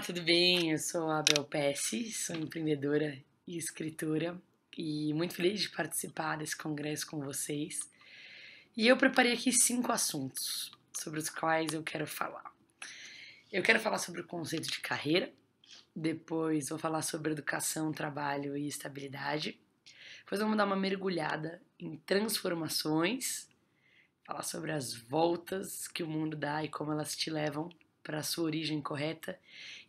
tudo bem? Eu sou a Bel Pesce, sou empreendedora e escritora e muito feliz de participar desse congresso com vocês. E eu preparei aqui 5 assuntos sobre os quais eu quero falar. Eu quero falar sobre o conceito de carreira, depois vou falar sobre educação, trabalho e estabilidade. Depois vamos dar uma mergulhada em transformações, falar sobre as voltas que o mundo dá e como elas te levam para a sua origem correta.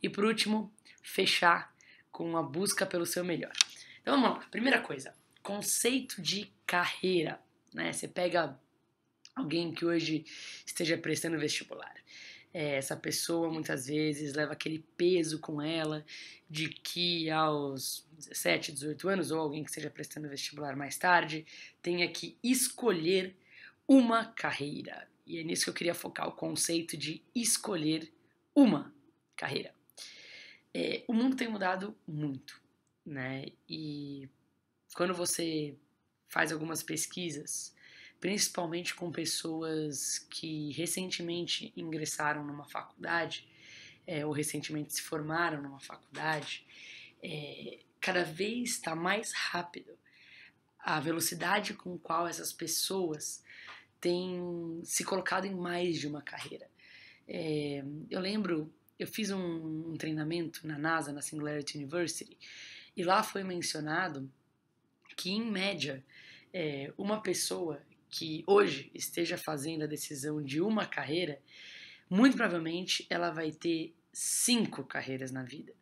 E por último, fechar com a busca pelo seu melhor. Então vamos lá. Primeira coisa, conceito de carreira. Né? Você pega alguém que hoje esteja prestando vestibular. Essa pessoa muitas vezes leva aquele peso com ela de que aos 17, 18 anos, ou alguém que esteja prestando vestibular mais tarde, tenha que escolher uma carreira. E é nisso que eu queria focar, o conceito de escolher uma carreira. O mundo tem mudado muito, né? E quando você faz algumas pesquisas, principalmente com pessoas que recentemente ingressaram numa faculdade, ou recentemente se formaram numa faculdade, cada vez está mais rápido a velocidade com qual essas pessoas têm se colocado em mais de uma carreira. Eu lembro, eu fiz um treinamento na NASA, na Singularity University, e lá foi mencionado que, em média, uma pessoa que hoje esteja fazendo a decisão de uma carreira, muito provavelmente ela vai ter 5 carreiras na vida.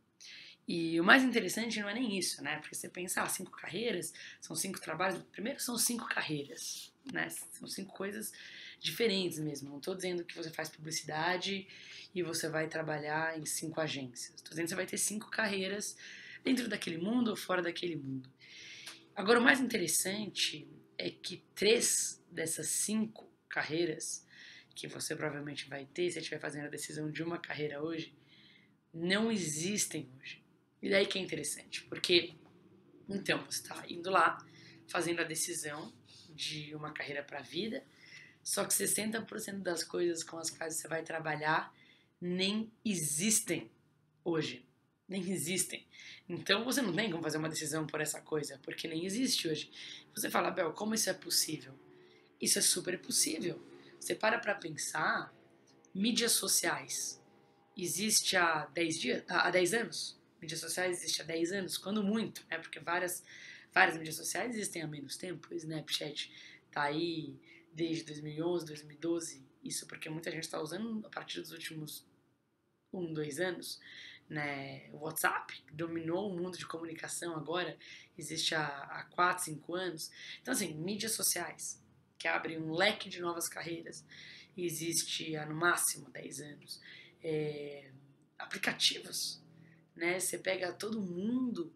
E o mais interessante não é nem isso, né? Porque você pensa, 5 carreiras, são 5 trabalhos. Primeiro, são 5 carreiras, né? São 5 coisas diferentes mesmo. Não estou dizendo que você faz publicidade e você vai trabalhar em 5 agências. Estou dizendo que você vai ter 5 carreiras dentro daquele mundo ou fora daquele mundo. Agora, o mais interessante é que 3 dessas 5 carreiras que você provavelmente vai ter, se você estiver fazendo a decisão de uma carreira hoje, não existem hoje. E daí que é interessante, porque então você está indo lá, fazendo a decisão de uma carreira para a vida, só que 60% das coisas com as quais você vai trabalhar nem existem hoje. Nem existem. Então você não tem como fazer uma decisão por essa coisa, porque nem existe hoje. Você fala, Bel, como isso é possível? Isso é super possível. Você para pensar, mídias sociais existe há 10 dias, há 10 anos. Mídias sociais existe há 10 anos, quando muito, né? Porque várias mídias sociais existem há menos tempo. O Snapchat tá aí desde 2011, 2012. Isso porque muita gente está usando a partir dos últimos 2 anos, né? O WhatsApp dominou o mundo de comunicação agora, existe há 4, 5 anos. Então, assim, mídias sociais, que abrem um leque de novas carreiras, existe há no máximo 10 anos. Aplicativos, né? Você pega todo mundo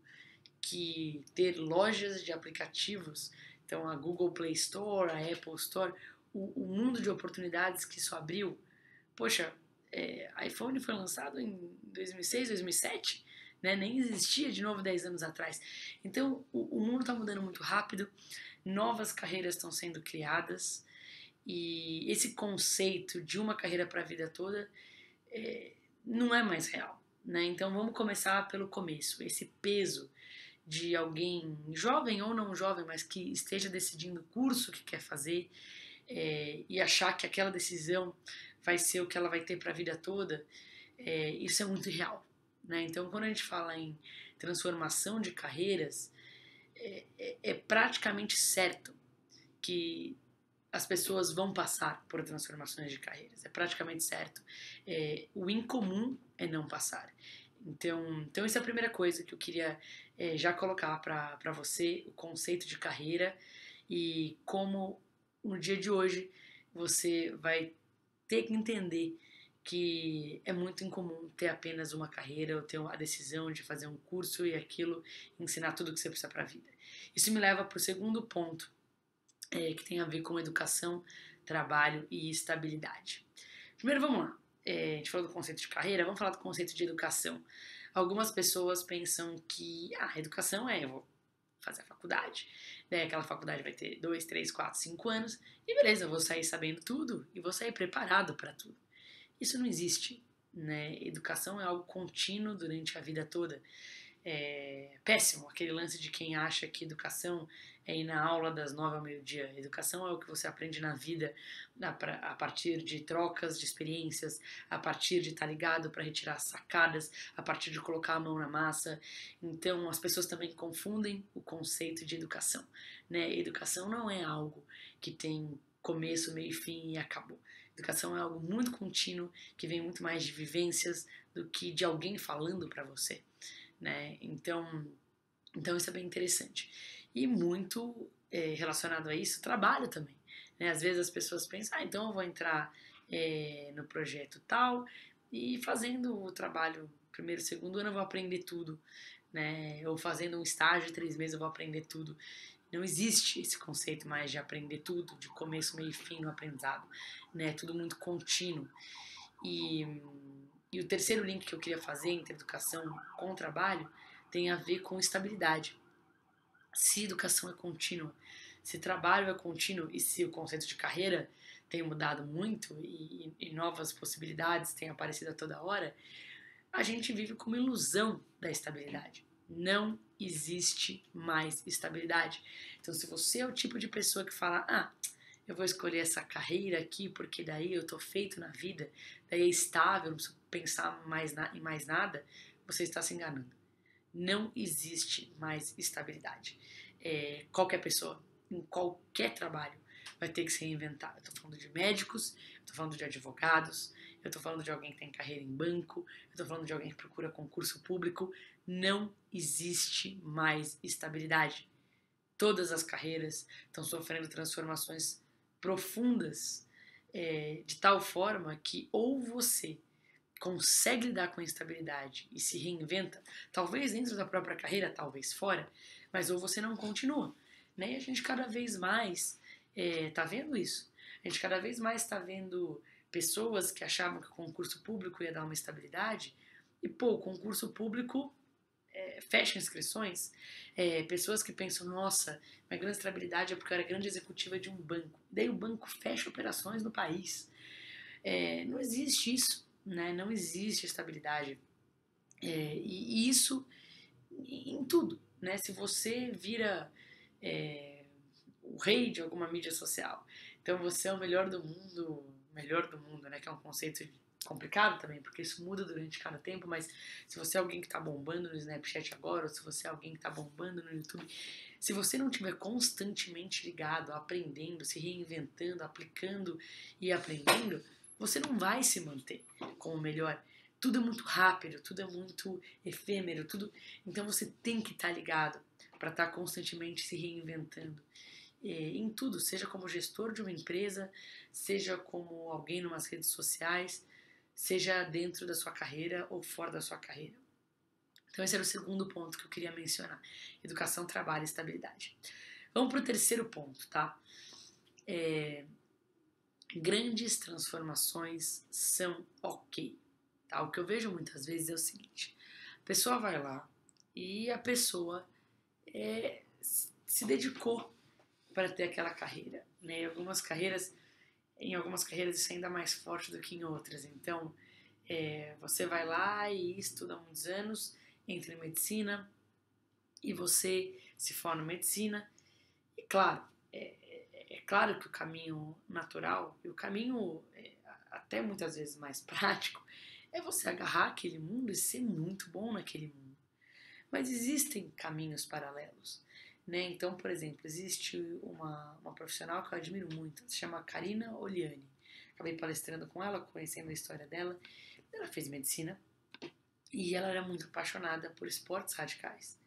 que ter lojas de aplicativos, então a Google Play Store, a Apple Store, o mundo de oportunidades que isso abriu. Poxa, iPhone foi lançado em 2006, 2007, né? Nem existia de novo 10 anos atrás. Então o mundo está mudando muito rápido, novas carreiras estão sendo criadas e esse conceito de uma carreira para a vida toda não é mais real, né? Então vamos começar pelo começo. Esse peso de alguém jovem ou não jovem, mas que esteja decidindo o curso que quer fazer e achar que aquela decisão vai ser o que ela vai ter para a vida toda, isso é muito real, né? Então quando a gente fala em transformação de carreiras, é praticamente certo que as pessoas vão passar por transformações de carreiras. É praticamente certo. O incomum é não passar. Então essa é a primeira coisa que eu queria já colocar para você, o conceito de carreira e como no dia de hoje você vai ter que entender que é muito incomum ter apenas uma carreira ou ter a decisão de fazer um curso e aquilo ensinar tudo o que você precisa para a vida. Isso me leva para o segundo ponto, que tem a ver com educação, trabalho e estabilidade. Primeiro, vamos lá. A gente falou do conceito de carreira, vamos falar do conceito de educação. Algumas pessoas pensam que a educação eu vou fazer a faculdade, né? Aquela faculdade vai ter 2, 3, 4, 5 anos e beleza, eu vou sair sabendo tudo e vou sair preparado para tudo. Isso não existe, né? Educação é algo contínuo durante a vida toda. É péssimo aquele lance de quem acha que educação é ir na aula das 9 ao meio-dia. Educação é o que você aprende na vida a partir de trocas de experiências, a partir de estar ligado para retirar sacadas, a partir de colocar a mão na massa. Então as pessoas também confundem o conceito de educação, né? Educação não é algo que tem começo, meio e fim e acabou. Educação é algo muito contínuo, que vem muito mais de vivências do que de alguém falando para você, né? Então isso é bem interessante. E muito relacionado a isso, trabalho também, né? Às vezes as pessoas pensam, então eu vou entrar no projeto tal e fazendo o trabalho primeiro, segundo ano eu vou aprender tudo, né? Ou fazendo um estágio de 3 meses eu vou aprender tudo. Não existe esse conceito mais de aprender tudo, de começo, meio e fim no aprendizado, né? Tudo muito contínuo. E, e o terceiro link que eu queria fazer entre educação com trabalho tem a ver com estabilidade. Se educação é contínua, se trabalho é contínuo e se o conceito de carreira tem mudado muito e novas possibilidades têm aparecido a toda hora, a gente vive com uma ilusão da estabilidade. Não existe mais estabilidade. Então, se você é o tipo de pessoa que fala, eu vou escolher essa carreira aqui porque daí eu tô feito na vida, daí é estável, não preciso pensar em mais nada, você está se enganando. Não existe mais estabilidade. Qualquer pessoa, em qualquer trabalho, vai ter que se reinventar. Eu tô falando de médicos, eu tô falando de advogados, eu tô falando de alguém que tem carreira em banco, eu tô falando de alguém que procura concurso público. Não existe mais estabilidade. Todas as carreiras estão sofrendo transformações profundas, de tal forma que ou você consegue lidar com a instabilidade e se reinventa, talvez dentro da própria carreira, talvez fora, mas ou você não continua, né? E a gente cada vez mais tá vendo isso. A gente cada vez mais está vendo pessoas que achavam que o concurso público ia dar uma estabilidade e, pô, o concurso público fecha inscrições, pessoas que pensam, nossa, minha grande estabilidade é porque eu era grande executiva de um banco. Daí o banco fecha operações no país. Não existe isso, né? Não existe estabilidade. E isso em tudo, né? Se você vira o rei de alguma mídia social, então você é o melhor do mundo, né? Que é um conceito complicado também, porque isso muda durante cada tempo, mas se você é alguém que tá bombando no Snapchat agora, ou se você é alguém que tá bombando no YouTube, se você não estiver constantemente ligado, aprendendo, se reinventando, aplicando e aprendendo, você não vai se manter como o melhor. Tudo é muito rápido, tudo é muito efêmero, tudo. Então você tem que estar ligado para estar constantemente se reinventando em tudo, seja como gestor de uma empresa, seja como alguém em umas redes sociais, seja dentro da sua carreira ou fora da sua carreira. Então esse era o segundo ponto que eu queria mencionar: educação, trabalho e estabilidade. Vamos para o terceiro ponto, tá? Grandes transformações são ok. Tá? O que eu vejo muitas vezes é o seguinte: a pessoa vai lá e a pessoa se dedicou para ter aquela carreira, né? Em algumas carreiras isso é ainda mais forte do que em outras. Então, você vai lá e estuda há muitos anos, entra em medicina e você se forma em medicina. E claro, é claro que o caminho natural e o caminho até muitas vezes mais prático é você agarrar aquele mundo e ser muito bom naquele mundo. Mas existem caminhos paralelos, né? Então, por exemplo, existe uma profissional que eu admiro muito, se chama Karina Oliani. Acabei palestrando com ela, conhecendo a história dela. Ela fez medicina e ela era muito apaixonada por esportes radicais.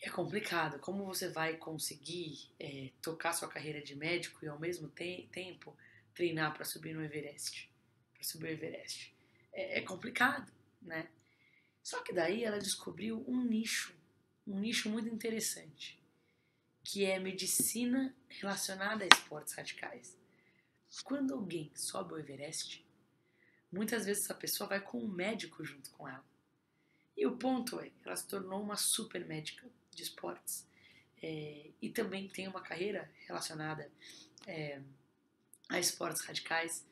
E é complicado, como você vai conseguir tocar sua carreira de médico e ao mesmo tempo treinar para subir no Everest, para subir o Everest. É complicado, né? Só que daí ela descobriu um nicho muito interessante, que é a medicina relacionada a esportes radicais. Quando alguém sobe o Everest, muitas vezes essa pessoa vai com um médico junto com ela. E o ponto é, ela se tornou uma super médica de esportes. E também tem uma carreira relacionada a esportes radicais.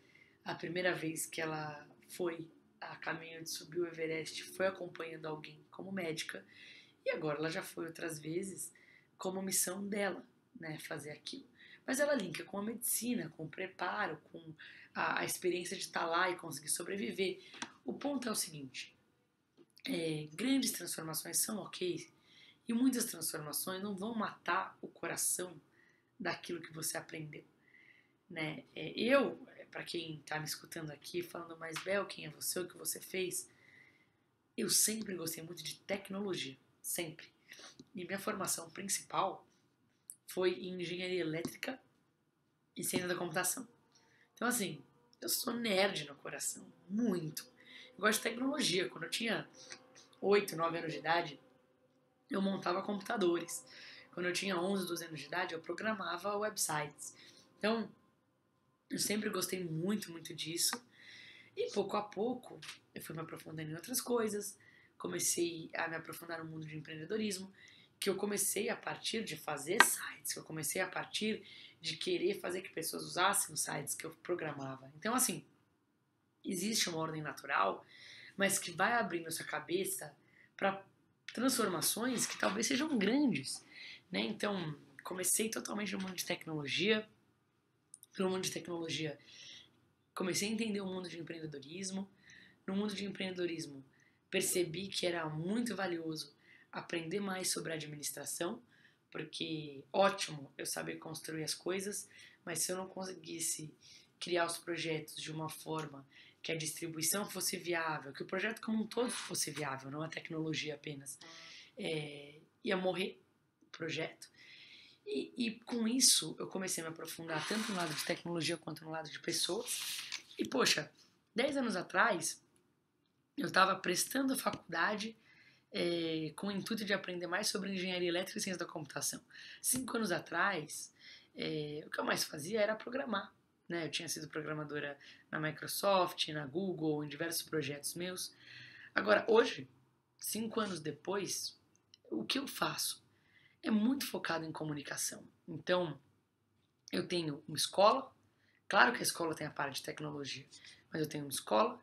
A primeira vez que ela foi a caminho de subir o Everest, foi acompanhando alguém como médica, e agora ela já foi outras vezes como missão dela, né, fazer aquilo. Mas ela linka com a medicina, com o preparo, com a experiência de estar lá e conseguir sobreviver. O ponto é o seguinte, grandes transformações são ok, e muitas transformações não vão matar o coração daquilo que você aprendeu, né? Para quem está me escutando aqui, falando mais, Bel, quem é você, o que você fez, eu sempre gostei muito de tecnologia, sempre. E minha formação principal foi em engenharia elétrica e ciência da computação. Então, assim, eu sou nerd no coração, muito. Eu gosto de tecnologia. Quando eu tinha 8, 9 anos de idade, eu montava computadores. Quando eu tinha 11, 12 anos de idade, eu programava websites. Então, eu sempre gostei muito, muito disso. E pouco a pouco, eu fui me aprofundando em outras coisas. Comecei a me aprofundar no mundo de empreendedorismo, que eu comecei a partir de fazer sites, que eu comecei a partir de querer fazer que pessoas usassem os sites que eu programava. Então, assim, existe uma ordem natural, mas que vai abrindo a sua cabeça para transformações que talvez sejam grandes, né? Então, comecei totalmente no mundo de tecnologia. Pelo mundo de tecnologia, comecei a entender o mundo de empreendedorismo. No mundo de empreendedorismo, percebi que era muito valioso aprender mais sobre administração, porque ótimo eu saber construir as coisas, mas se eu não conseguisse criar os projetos de uma forma que a distribuição fosse viável, que o projeto como um todo fosse viável, não a tecnologia apenas, ia morrer o projeto. E com isso eu comecei a me aprofundar tanto no lado de tecnologia quanto no lado de pessoas. E poxa, 10 anos atrás eu estava prestando faculdade com o intuito de aprender mais sobre engenharia elétrica e ciência da computação. 5 anos atrás, o que eu mais fazia era programar. Né? Eu tinha sido programadora na Microsoft, na Google, em diversos projetos meus. Agora, hoje, 5 anos depois, o que eu faço é muito focado em comunicação. Então, eu tenho uma escola, claro que a escola tem a parte de tecnologia, mas eu tenho uma escola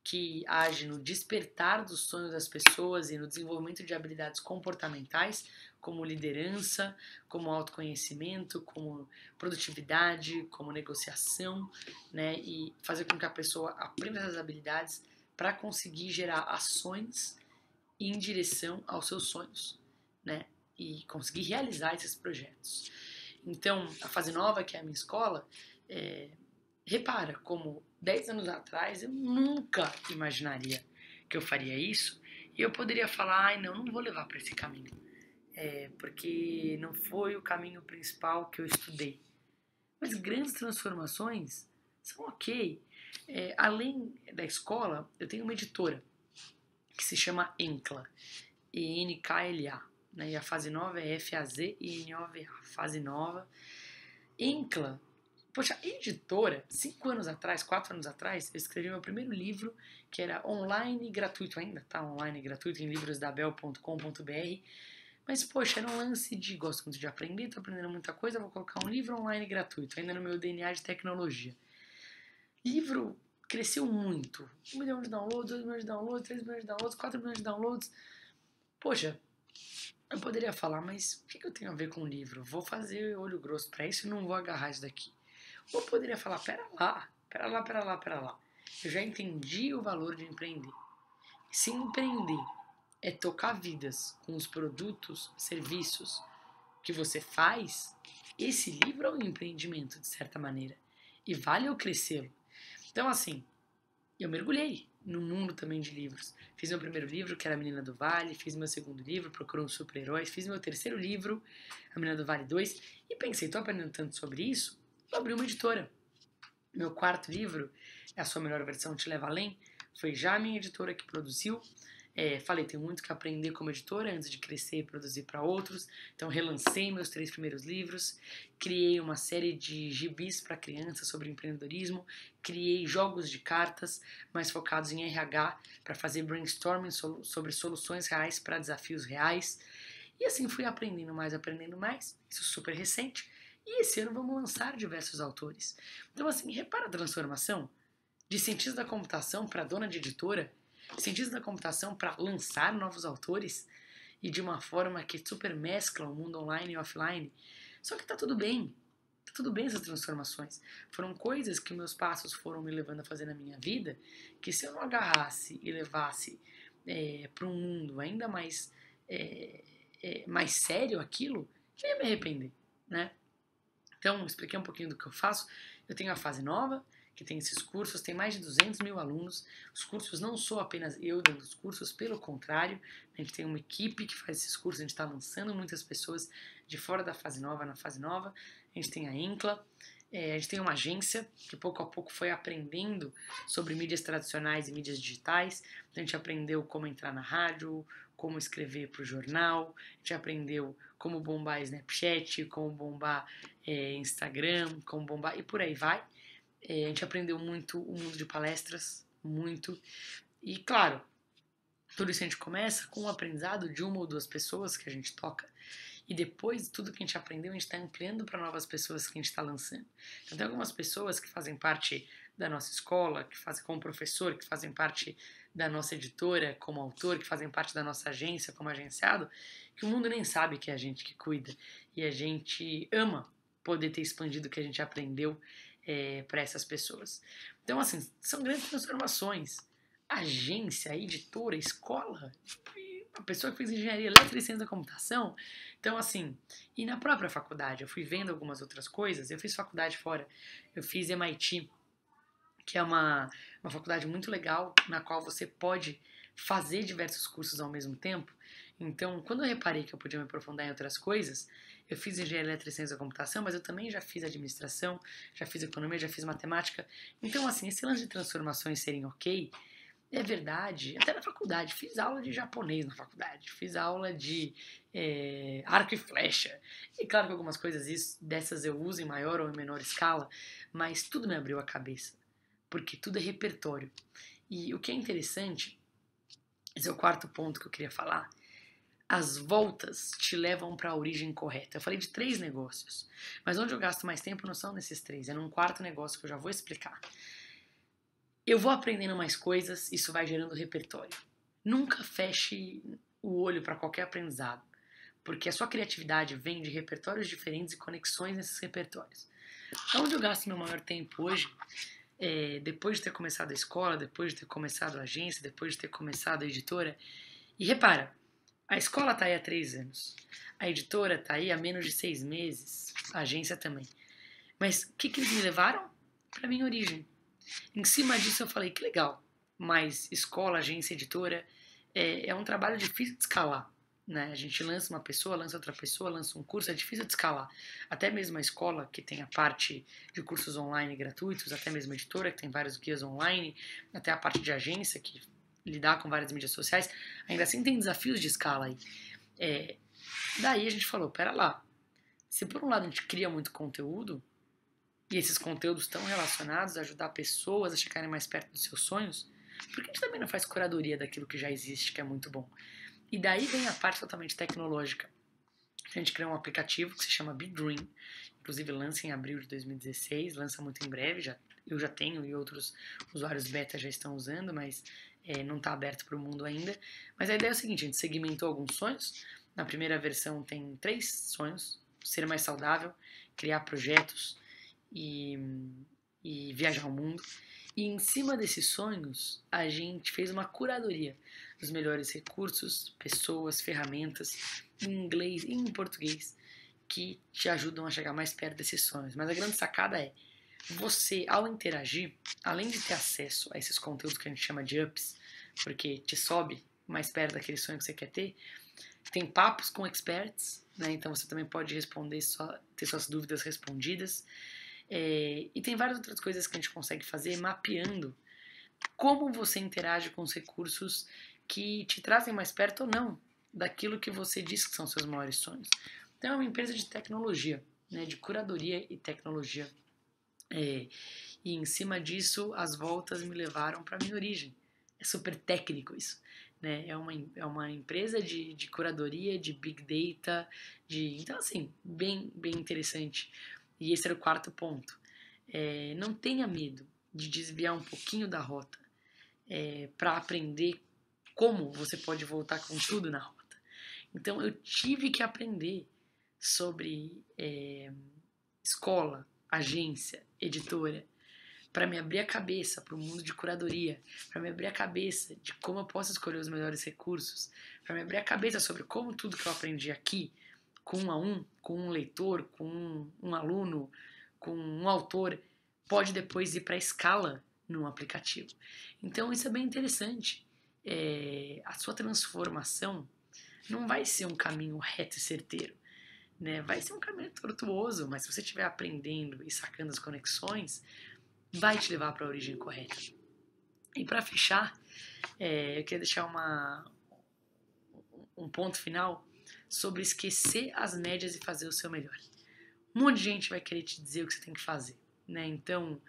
que age no despertar dos sonhos das pessoas e no desenvolvimento de habilidades comportamentais, como liderança, como autoconhecimento, como produtividade, como negociação, né? E fazer com que a pessoa aprenda essas habilidades para conseguir gerar ações em direção aos seus sonhos, né? E conseguir realizar esses projetos. Então, a Fase Nova, que é a minha escola, repara como 10 anos atrás eu nunca imaginaria que eu faria isso e eu poderia falar, ai não vou levar para esse caminho, porque não foi o caminho principal que eu estudei. Mas grandes transformações são ok. Além da escola, eu tenho uma editora que se chama Enkla, ENKLA, né? E a Fase Nova é FAZENOVA, Fase Nova. Enkla, poxa, editora, 5 anos atrás, 4 anos atrás, eu escrevi meu primeiro livro, que era online e gratuito ainda, tá? Online e gratuito em livrosdabel.com.br. Mas, poxa, era um lance de gosto muito de aprender, tô aprendendo muita coisa, vou colocar um livro online gratuito, ainda no meu DNA de tecnologia. Livro cresceu muito. 1 milhão de downloads, 2 milhões de downloads, 3 milhões de downloads, 4 milhões de downloads. Poxa, eu poderia falar, mas o que eu tenho a ver com o livro? Vou fazer olho grosso pra isso e não vou agarrar isso daqui. Ou eu poderia falar, pera lá. Eu já entendi o valor de empreender. Se empreender é tocar vidas com os produtos, serviços que você faz, esse livro é um empreendimento, de certa maneira. E vale eu crescê-lo. Então, assim, eu mergulhei no mundo também de livros. Fiz meu primeiro livro, que era A Menina do Vale, fiz meu segundo livro, Procurou um Super-Herói, fiz meu terceiro livro, A Menina do Vale 2, e pensei, tô aprendendo tanto sobre isso, vou abrir uma editora. Meu quarto livro, A Sua Melhor Versão Te Leva Além, foi já a minha editora que produziu. Falei, tenho muito que aprender como editora antes de crescer e produzir para outros. Então relancei meus 3 primeiros livros, criei uma série de gibis para crianças sobre empreendedorismo, criei jogos de cartas mais focados em RH para fazer brainstorming sobre soluções reais para desafios reais. E assim fui aprendendo mais, isso super recente. E esse ano vamos lançar diversos autores. Então assim, repara a transformação de cientista da computação para dona de editora, cientista da computação para lançar novos autores e de uma forma que super mescla o mundo online e offline. Só que tá tudo bem. Tá tudo bem essas transformações. Foram coisas que meus passos foram me levando a fazer na minha vida, que se eu não agarrasse e levasse para um mundo ainda mais sério aquilo, eu ia me arrepender, né? Então, expliquei um pouquinho do que eu faço. Eu tenho a fase nova, que tem esses cursos, tem mais de 200 mil alunos. Os cursos não sou apenas eu dando os cursos, pelo contrário, a gente tem uma equipe que faz esses cursos, a gente está lançando muitas pessoas de fora da fase nova na fase nova. A gente tem a Incla, a gente tem uma agência que pouco a pouco foi aprendendo sobre mídias tradicionais e mídias digitais. A gente aprendeu como entrar na rádio, como escrever para o jornal, a gente aprendeu como bombar Snapchat, como bombar Instagram, como bombar e por aí vai. A gente aprendeu muito o mundo de palestras, muito. E claro, tudo isso a gente começa com o aprendizado de uma ou duas pessoas que a gente toca. E depois de tudo que a gente aprendeu, a gente está ampliando para novas pessoas que a gente está lançando. Então tem algumas pessoas que fazem parte da nossa escola, que fazem como professor, que fazem parte da nossa editora como autor, que fazem parte da nossa agência como agenciado, que o mundo nem sabe que é a gente que cuida. E a gente ama poder ter expandido o que a gente aprendeu para essas pessoas. Então, assim, são grandes transformações. Agência, editora, escola, uma pessoa que fez engenharia elétrica e ciência da computação. Então, assim, e na própria faculdade, eu fui vendo algumas outras coisas. Eu fiz faculdade fora, eu fiz MIT, que é uma faculdade muito legal, na qual você pode fazer diversos cursos ao mesmo tempo. Então, quando eu reparei que eu podia me aprofundar em outras coisas, eu fiz engenharia elétrica e ciência da computação, mas eu também já fiz administração, já fiz economia, já fiz matemática. Então, assim, esse lance de transformações serem ok, é verdade, até na faculdade, fiz aula de japonês na faculdade, fiz aula de arco e flecha. E claro que algumas coisas dessas eu uso em maior ou em menor escala, mas tudo me abriu a cabeça, porque tudo é repertório. E o que é interessante, esse é o quarto ponto que eu queria falar, as voltas te levam para a origem correta. Eu falei de 3 negócios, mas onde eu gasto mais tempo não são nesses 3, é num quarto negócio que eu já vou explicar. Eu vou aprendendo mais coisas, isso vai gerando repertório. Nunca feche o olho para qualquer aprendizado, porque a sua criatividade vem de repertórios diferentes e conexões nesses repertórios. Onde eu gasto meu maior tempo hoje, depois de ter começado a escola, depois de ter começado a agência, depois de ter começado a editora, e repara, a escola está aí há 3 anos, a editora está aí há menos de 6 meses, a agência também. Mas o que eles me levaram? Para minha origem. Em cima disso eu falei, que legal, mas escola, agência, editora, é um trabalho difícil de escalar. Né? A gente lança uma pessoa, lança outra pessoa, lança um curso, é difícil de escalar. Até mesmo a escola, que tem a parte de cursos online gratuitos, até mesmo a editora, que tem vários guias online, até a parte de agência, que lidar com várias mídias sociais, ainda assim tem desafios de escala aí. Daí a gente falou, pera lá, se por um lado a gente cria muito conteúdo, e esses conteúdos estão relacionados a ajudar pessoas a chegarem mais perto dos seus sonhos, por que a gente também não faz curadoria daquilo que já existe, que é muito bom? E daí vem a parte totalmente tecnológica. A gente criou um aplicativo que se chama BeDream, inclusive lança em abril de 2016, lança muito em breve, eu já tenho e outros usuários beta já estão usando, mas não está aberto para o mundo ainda. Mas a ideia é o seguinte, a gente segmentou alguns sonhos. Na primeira versão tem 3 sonhos: ser mais saudável, criar projetos e viajar ao mundo. E em cima desses sonhos, a gente fez uma curadoria dos melhores recursos, pessoas, ferramentas, em inglês e em português, que te ajudam a chegar mais perto desses sonhos. Mas a grande sacada é, você, ao interagir, além de ter acesso a esses conteúdos que a gente chama de ups, porque te sobe mais perto daquele sonho que você quer ter, tem papos com experts, né? Então você também pode ter suas dúvidas respondidas. E tem várias outras coisas que a gente consegue fazer mapeando como você interage com os recursos que te trazem mais perto ou não daquilo que você diz que são seus maiores sonhos. Então é uma empresa de tecnologia, né, de curadoria e tecnologia. E em cima disso, as voltas me levaram para a minha origem. É super técnico isso. Né? É uma empresa de curadoria, de big data, então assim, bem interessante. E esse era o quarto ponto. Não tenha medo de desviar um pouquinho da rota para aprender como você pode voltar com tudo na rota. Então eu tive que aprender sobre escola, agência, editora, para me abrir a cabeça para o mundo de curadoria, para me abrir a cabeça de como eu posso escolher os melhores recursos, para me abrir a cabeça sobre como tudo que eu aprendi aqui, com um leitor, com um aluno, com um autor, pode depois ir para a escala num aplicativo. Então isso é bem interessante. A sua transformação não vai ser um caminho reto e certeiro, né? Vai ser um caminho tortuoso, mas se você estiver aprendendo e sacando as conexões, vai te levar para a origem correta. E para fechar, eu queria deixar um ponto final sobre esquecer as médias e fazer o seu melhor. Um monte de gente vai querer te dizer o que você tem que fazer, né? Então,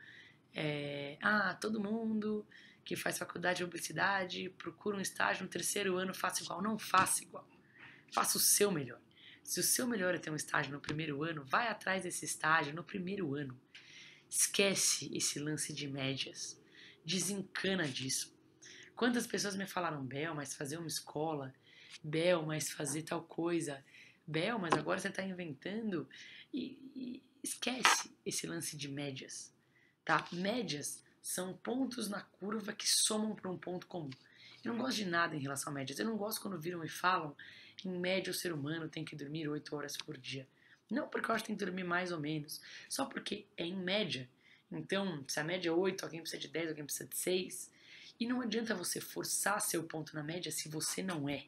todo mundo que faz faculdade de publicidade procura um estágio no 3º ano, faça igual. Não faça igual. Faça o seu melhor. Se o seu melhor é ter um estágio no 1º ano, vai atrás desse estágio no 1º ano. Esquece esse lance de médias. Desencana disso. Quantas pessoas me falaram, Bel, mas fazer uma escola, Bel, mas fazer tal coisa, Bel, mas agora você está inventando. E esquece esse lance de médias. Tá? Médias são pontos na curva que somam para um ponto comum. Eu não gosto de nada em relação a médias. Eu não gosto quando viram e falam, em média o ser humano tem que dormir 8 horas por dia. Não porque eu acho que tem que dormir mais ou menos, só porque é em média. Então, se a média é 8, alguém precisa de 10, alguém precisa de 6. E não adianta você forçar seu ponto na média se você não é.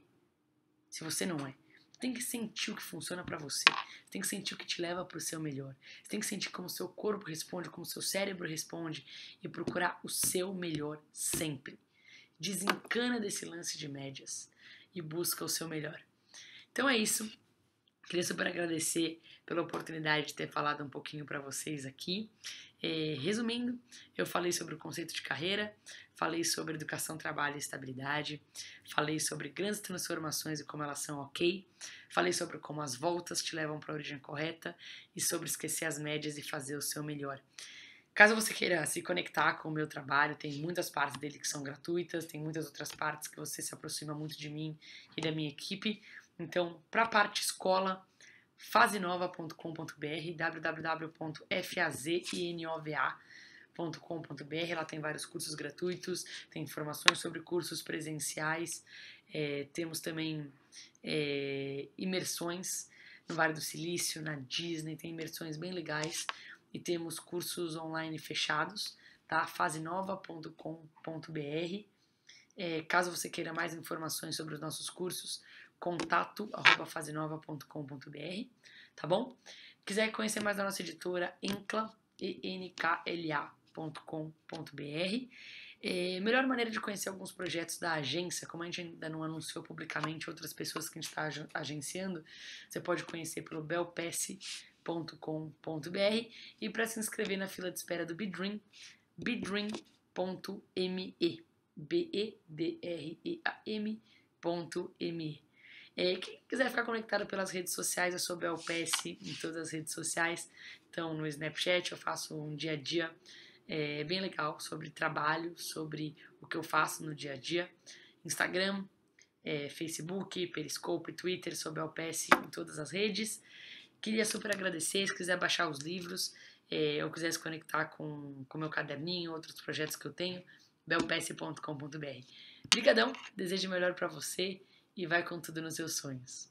Se você não é. Você tem que sentir o que funciona para você. Você tem que sentir o que te leva para o seu melhor. Você tem que sentir como o seu corpo responde, como o seu cérebro responde e procurar o seu melhor sempre. Desencana desse lance de médias e busca o seu melhor. Então é isso. Queria super agradecer pela oportunidade de ter falado um pouquinho para vocês aqui. Resumindo, eu falei sobre o conceito de carreira, falei sobre educação, trabalho e estabilidade, falei sobre grandes transformações e como elas são ok, falei sobre como as voltas te levam para a origem correta e sobre esquecer as médias e fazer o seu melhor. Caso você queira se conectar com o meu trabalho, tem muitas partes dele que são gratuitas, tem muitas outras partes que você se aproxima muito de mim e da minha equipe. Então, para a parte escola, fazenova.com.br, www.fazenova.com.br. Lá tem vários cursos gratuitos, tem informações sobre cursos presenciais, temos também imersões no Vale do Silício, na Disney, tem imersões bem legais e temos cursos online fechados, tá? fazenova.com.br. Caso você queira mais informações sobre os nossos cursos, contato@fazenova.com.br, tá bom? Quiser conhecer mais da nossa editora, enkla, enkla.com.br. Melhor maneira de conhecer alguns projetos da agência, como a gente ainda não anunciou publicamente outras pessoas que a gente está agenciando, você pode conhecer pelo belpass.com.br e para se inscrever na fila de espera do Bedream, bedream.me, bedream.me. Quem quiser ficar conectado pelas redes sociais, eu sou Belpass em todas as redes sociais. Então, no Snapchat eu faço um dia a dia bem legal sobre trabalho, sobre o que eu faço no dia a dia. Instagram, Facebook, Periscope, Twitter, sou Belpass em todas as redes. Queria super agradecer, se quiser baixar os livros, ou quiser se conectar com o meu caderninho, outros projetos que eu tenho, belpass.com.br. Obrigadão, desejo o melhor para você e vai com tudo nos seus sonhos.